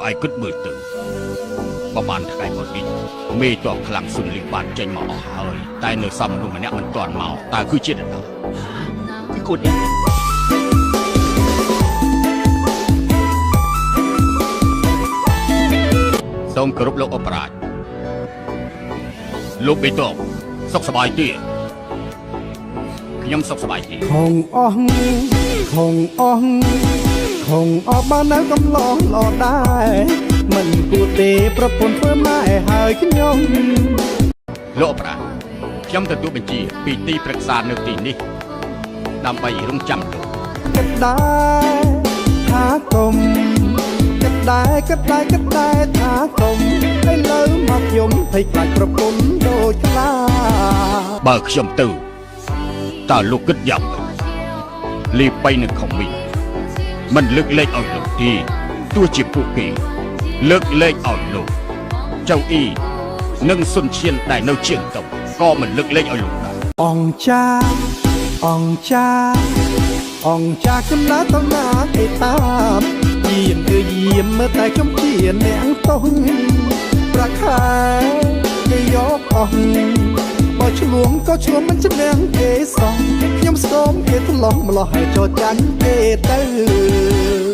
ឲ្យគិតមើលទៅប្រហែលថ្ងៃមកនេះមេតបខ្លាំងសុនលីបានចេញមកអស់ហើយតែនៅសំមនុស្សម្នាក់មិនទាន់មកតើគឺជានរណាគឺកូននេះសូមគោរពលោកអបរាជលោកបេតបសុខសប្បាយទេខ្ញុំសុខសប្បាយទេខងអស់ខងអស់ខងអស់បាននៅកំឡងល្អដែរមិនគួរទេប្រពន្ធធ្វើម៉ែហើយខ្ញុំលោកអបរាជខ្ញុំទទួលបញ្ជាពីទីប្រឹក្សានៅទីនេះដើម្បីរងចាំលោកគិតដែរថាគុំគិតដែរគិតដែរគិតដែរថាគុំឥឡូវមកខ្ញុំភ័យខ្លាចប្រពន្ធដូចខ្លាបើខ្ញុំទៅតើលោកគិតយ៉ាងម៉េចលីបៃនឹងខំវិញមិនលើកលែងឲ្យលោកទេទោះជាពួកគេលើកលែងឲ្យលោកចៅអ៊ីនិងសុនឈៀនដែលនៅជាងតុក៏មិនលើកលែងឲ្យលោកដែរអង្គចាអង្គចាចំណាតំណាគេតាមយាមគឺយាមមើលតែខ្ញុំជាអ្នកតោះប្រាក់ខែគេយកអស់បើឆ្លងក៏ឆ្លងមិនជំនះគេសោះខ្ញុំស្គមគេថ្លោះម្លោះឲ្យចោលចាញ់គេទៅ